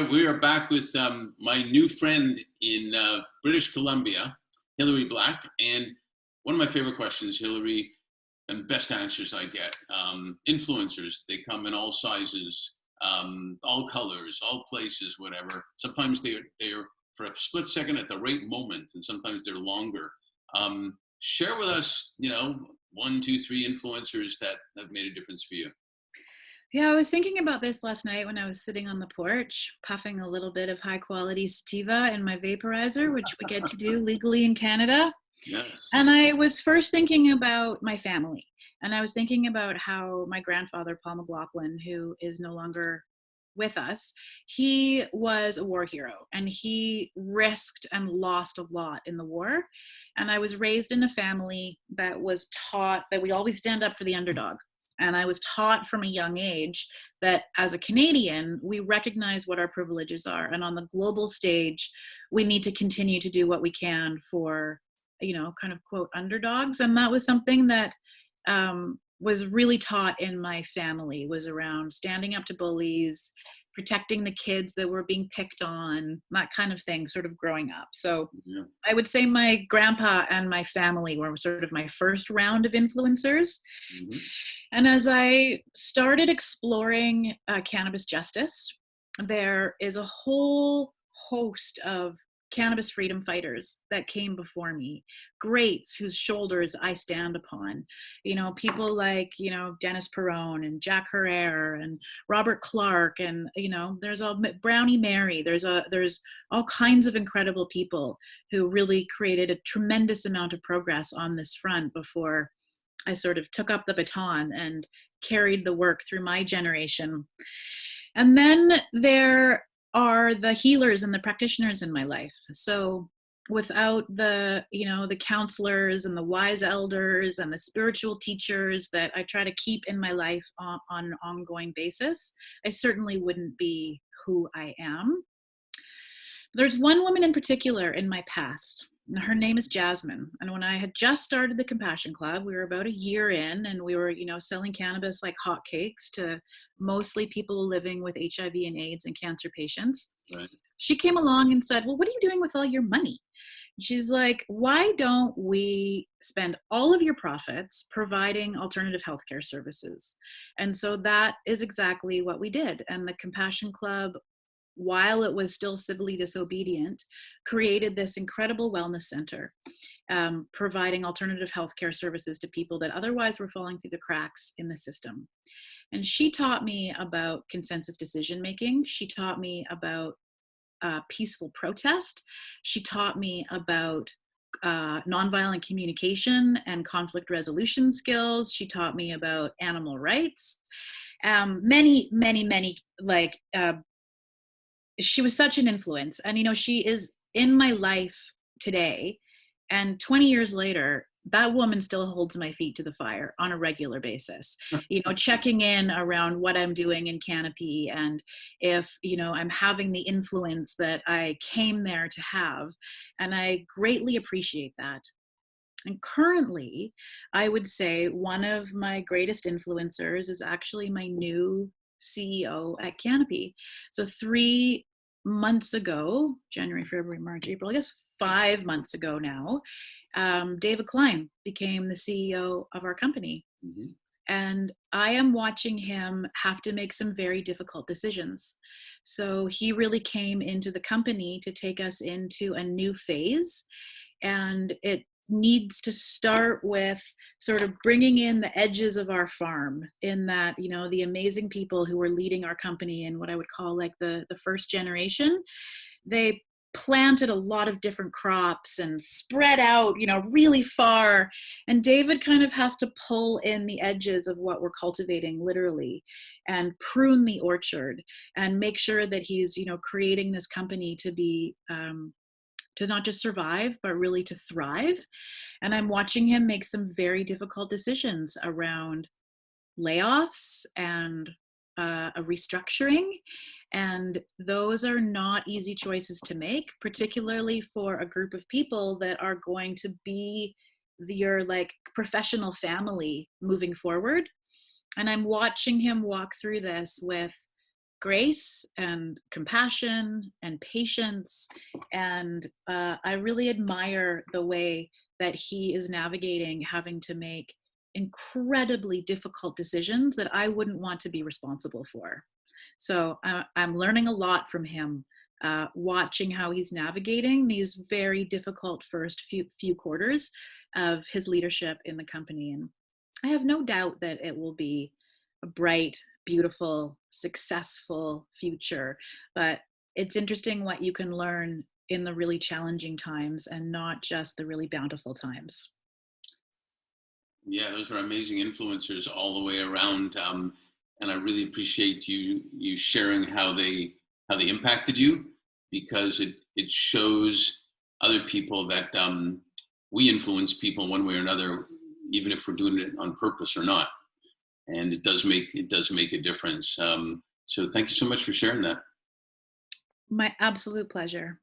right, we are back with my new friend in British Columbia, Hilary Black. And one of my favorite questions, Hilary, and best answers I get, influencers, they come in all sizes, all colors, all places, whatever. Sometimes they're for a split second at the right moment, and sometimes they're longer. Share with us, one, two, three influencers that have made a difference for you. Yeah, I was thinking about this last night when I was sitting on the porch, puffing a little bit of high quality sativa in my vaporizer, which we get to do legally in Canada. And Yes. I was first thinking about my family. And I was thinking about how my grandfather, Paul McLaughlin, who is no longer with us, he was a war hero and he risked and lost a lot in the war. And I was raised in a family that was taught that we always stand up for the underdog. And I was taught from a young age that as a Canadian, we recognize what our privileges are. And on the global stage, we need to continue to do what we can for, kind of quote, underdogs. And that was something that was really taught in my family, was around standing up to bullies, protecting the kids that were being picked on, that kind of thing, sort of growing up. So Yeah. I would say my grandpa and my family were sort of my first round of influencers. Mm-hmm. And as I started exploring cannabis justice, there is a whole host of cannabis freedom fighters that came before me, greats whose shoulders I stand upon. People like, Dennis Perrone and Jack Herrera and Robert Clark, and, there's all Brownie Mary. There's all kinds of incredible people who really created a tremendous amount of progress on this front before I sort of took up the baton and carried the work through my generation. And then there are the healers and the practitioners in my life. So without the counselors and the wise elders and the spiritual teachers that I try to keep in my life on an ongoing basis, I certainly wouldn't be who I am. There's one woman in particular in my past. Her name is Jasmine. And when I had just started the Compassion Club, we were about a year in, and we were, selling cannabis like hotcakes to mostly people living with HIV and AIDS and cancer patients. Right. She came along and said, "Well, what are you doing with all your money?" She's like, "Why don't we spend all of your profits providing alternative healthcare services?" And so that is exactly what we did. And the Compassion Club, while it was still civilly disobedient, created this incredible wellness center, providing alternative healthcare services to people that otherwise were falling through the cracks in the system. And she taught me about consensus decision making. She taught me about peaceful protest. She taught me about nonviolent communication and conflict resolution skills. She taught me about animal rights. Many, many, many, she was such an influence. And, she is in my life today. And 20 years later, that woman still holds my feet to the fire on a regular basis, checking in around what I'm doing in Canopy, and if, I'm having the influence that I came there to have. And I greatly appreciate that. And currently, I would say one of my greatest influencers is actually my new CEO at Canopy. So 3 months ago, January, February, March, April, I guess 5 months ago now, David Klein became the CEO of our company. Mm-hmm. And I am watching him have to make some very difficult decisions. So he really came into the company to take us into a new phase. And it needs to start with sort of bringing in the edges of our farm, in that, the amazing people who were leading our company in what I would call like the first generation, they planted a lot of different crops and spread out, really far. And David kind of has to pull in the edges of what we're cultivating, literally, and prune the orchard and make sure that he's, creating this company to be, to not just survive, but really to thrive. And I'm watching him make some very difficult decisions around layoffs and a restructuring. And those are not easy choices to make, particularly for a group of people that are going to be your professional family moving forward. And I'm watching him walk through this with grace and compassion and patience. And I really admire the way that he is navigating having to make incredibly difficult decisions that I wouldn't want to be responsible for. So I'm learning a lot from him, watching how he's navigating these very difficult first few quarters of his leadership in the company. And I have no doubt that it will be a bright, beautiful, successful future. But it's interesting what you can learn in the really challenging times and not just the really bountiful times. Yeah, those are amazing influencers all the way around, and I really appreciate you sharing how they impacted you, because it shows other people that we influence people one way or another, even if we're doing it on purpose or not, and it does make a difference. So thank you so much for sharing that. My absolute pleasure.